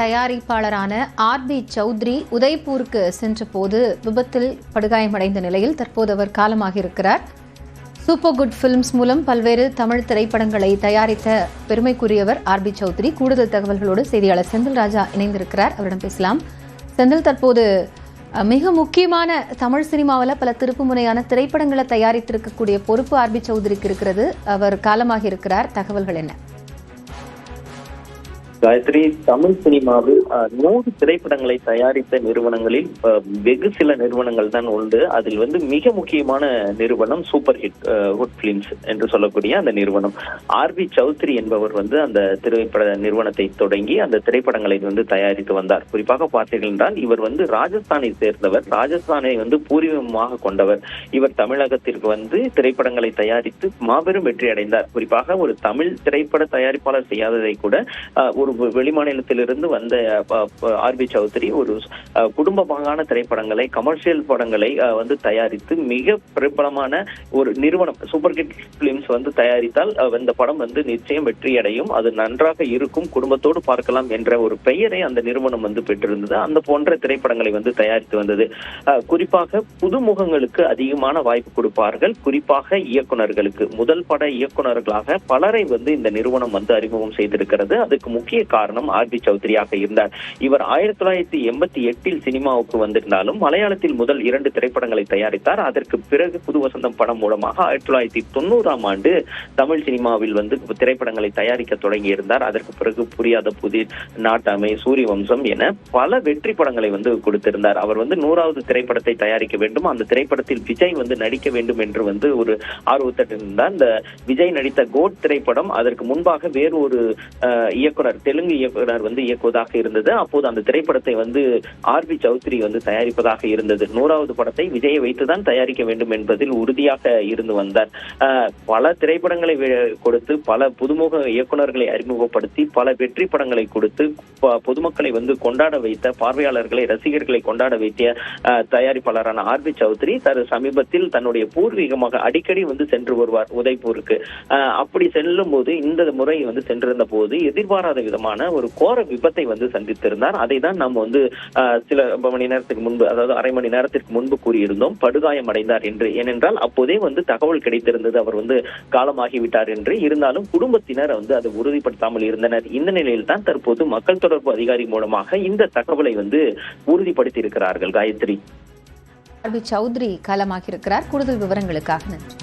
தயாரிப்பாளரான RB Chowdhury உதய்பூருக்கு சென்றபோது விபத்தில் படுகாயமடைந்த நிலையில் தற்போது அவர் காலமாகியிருக்கிறார். சூப்பர் குட் பிலிம்ஸ் மூலம் பல்வேறு தமிழ் திரைப்படங்களை தயாரித்த பெருமைக்குரியவர் ஆர்பி சௌத்ரி. கூடுதல் தகவல்களோடு செய்தியாளர் செந்தில் ராஜா இணைந்திருக்கிறார். அவரிடம் பேசலாம். செந்தில், தற்போது மிக முக்கியமான தமிழ் சினிமாவில் பல திருப்புமுனையான திரைப்படங்களை தயாரித்திருக்கக்கூடிய பொறுப்பு ஆர்பி சௌத்ரிக்கு இருக்கிறது. அவர் காலமாகி இருக்கிறார். தகவல்கள் என்ன? காயத்ரி, தமிழ் சினிமாவில் 100 திரைப்படங்களை தயாரித்த நிறுவனங்களில் வெகு சில நிறுவனங்கள் தான் உண்டு. அதில் மிக முக்கியமான நிறுவனம் சூப்பர் குட் பிலிம்ஸ் என்று சொல்லக்கூடிய அந்த நிறுவனம். ஆர்பி சௌத்ரி என்பவர் அந்த திரைப்பட நிறுவனத்தை தொடங்கி அந்த திரைப்படங்களை தயாரித்து வந்தார். குறிப்பாக பார்த்தீர்கள் என்றால் இவர் ராஜஸ்தானை சேர்ந்தவர். ராஜஸ்தானை பூர்வீகமாக கொண்டவர். இவர் தமிழகத்திற்கு திரைப்படங்களை தயாரித்து மாபெரும் வெற்றி அடைந்தார். குறிப்பாக ஒரு தமிழ் திரைப்பட தயாரிப்பாளர் செய்யாததை கூட ஒரு வெளிமாநிலத்திலிருந்து வந்த ஆர்பி சௌத்ரி ஒரு குடும்பமான திரைப்படங்களை, கமர்ஷியல் படங்களை தயாரித்து மிக பிரபலமான ஒரு நிறுவனம் சூப்பர் குட் பிலிம்ஸ் தயாரித்தால் அந்த படம் நிச்சயம் வெற்றி அடையும், அது நன்றாக இருக்கும், குடும்பத்தோடு பார்க்கலாம் என்ற ஒரு பெயரை அந்த நிறுவனம் பெற்றிருந்தது. அந்த போன்ற திரைப்படங்களை தயாரித்து வந்தது. குறிப்பாக புதுமுகங்களுக்கு அதிகமான வாய்ப்பு கொடுப்பார்கள். குறிப்பாக இயக்குநர்களுக்கு, முதல் பட இயக்குநர்களாக பலரை இந்த நிறுவனம் அறிமுகம் செய்திருக்கிறது. அதுக்கு முக்கிய காரணம் ஆர்பி சௌத்ரியாக இருந்தார். இவர் 1988 சினிமாவுக்கு வந்திருந்தாலும் மலையாளத்தில் முதல் 2 திரைப்படங்களை தயாரித்தார். அதற்கு பிறகு புது வசந்தம் படம் மூலமாக 1990 தமிழ் சினிமாவில் திரைப்படங்களை தயாரிக்க தொடங்கி இருந்தார். அதற்கு பிறகு புரியாத புதிர், நாட்டாமை, சூரிய வம்சம் என பல வெற்றி படங்களை கொடுத்திருந்தார். அவர் 100வது திரைப்படத்தை தயாரிக்க வேண்டும், அந்த திரைப்படத்தில் விஜய் நடிக்க வேண்டும் என்று ஒரு ஆர்வத்தட்டு இருந்தார். இந்த விஜய் நடித்த கோட் திரைப்படம் அதற்கு முன்பாக வேறு ஒரு இயக்குனர், தெலுங்கு இயக்குனர் இயக்குவதாக இருந்தது. அப்போது அந்த திரைப்படத்தை ஆர்பி சௌத்ரி தயாரிப்பதாக இருந்தது. 100வது படத்தை விஜயை வைத்துதான் தயாரிக்க வேண்டும் என்பதில் உறுதியாக இருந்து வந்தார். பல திரைப்படங்களை கொடுத்து, பல புதுமுக இயக்குநர்களை அறிமுகப்படுத்தி, பல வெற்றி படங்களை கொடுத்து பொதுமக்களை கொண்டாட வைத்த, பார்வையாளர்களை, ரசிகர்களை கொண்டாட வைத்த தயாரிப்பாளரான ஆர்பி சௌத்ரி சமீபத்தில் தன்னுடைய பூர்வீகமாக அடிக்கடி சென்று வருவார் உதய்பூருக்கு. அப்படி செல்லும் போது இந்த முறை சென்றிருந்த போது எதிர்பாராத விதமான ஒரு கோர விபத்தை சந்தித்திருந்தார். அதை தான் நாம் சில மணி நேரத்துக்கு முன்பு, அதாவது அரை மணி நேரத்திற்கு முன்பு கூறியிருந்தோம், படுகாயம் அடைந்தார் என்று. ஏனென்றால் அப்போதே தகவல் கிடைத்திருந்தது அவர் காலமாகிவிட்டார் என்று. இருந்தாலும் குடும்பத்தினர் அதை உறுதிப்படுத்தாமல் இருந்தனர். இந்த நிலையில் தான் தற்போது மக்கள் தொடர்பு அதிகாரி மூலமாக இந்த தகவலை உறுதிப்படுத்தி இருக்கிறார்கள். காயத்ரி, ஆர்பி சௌத்ரி காலமாகி இருக்கிறார். கூடுதல் விவரங்களுக்காக நன்றி.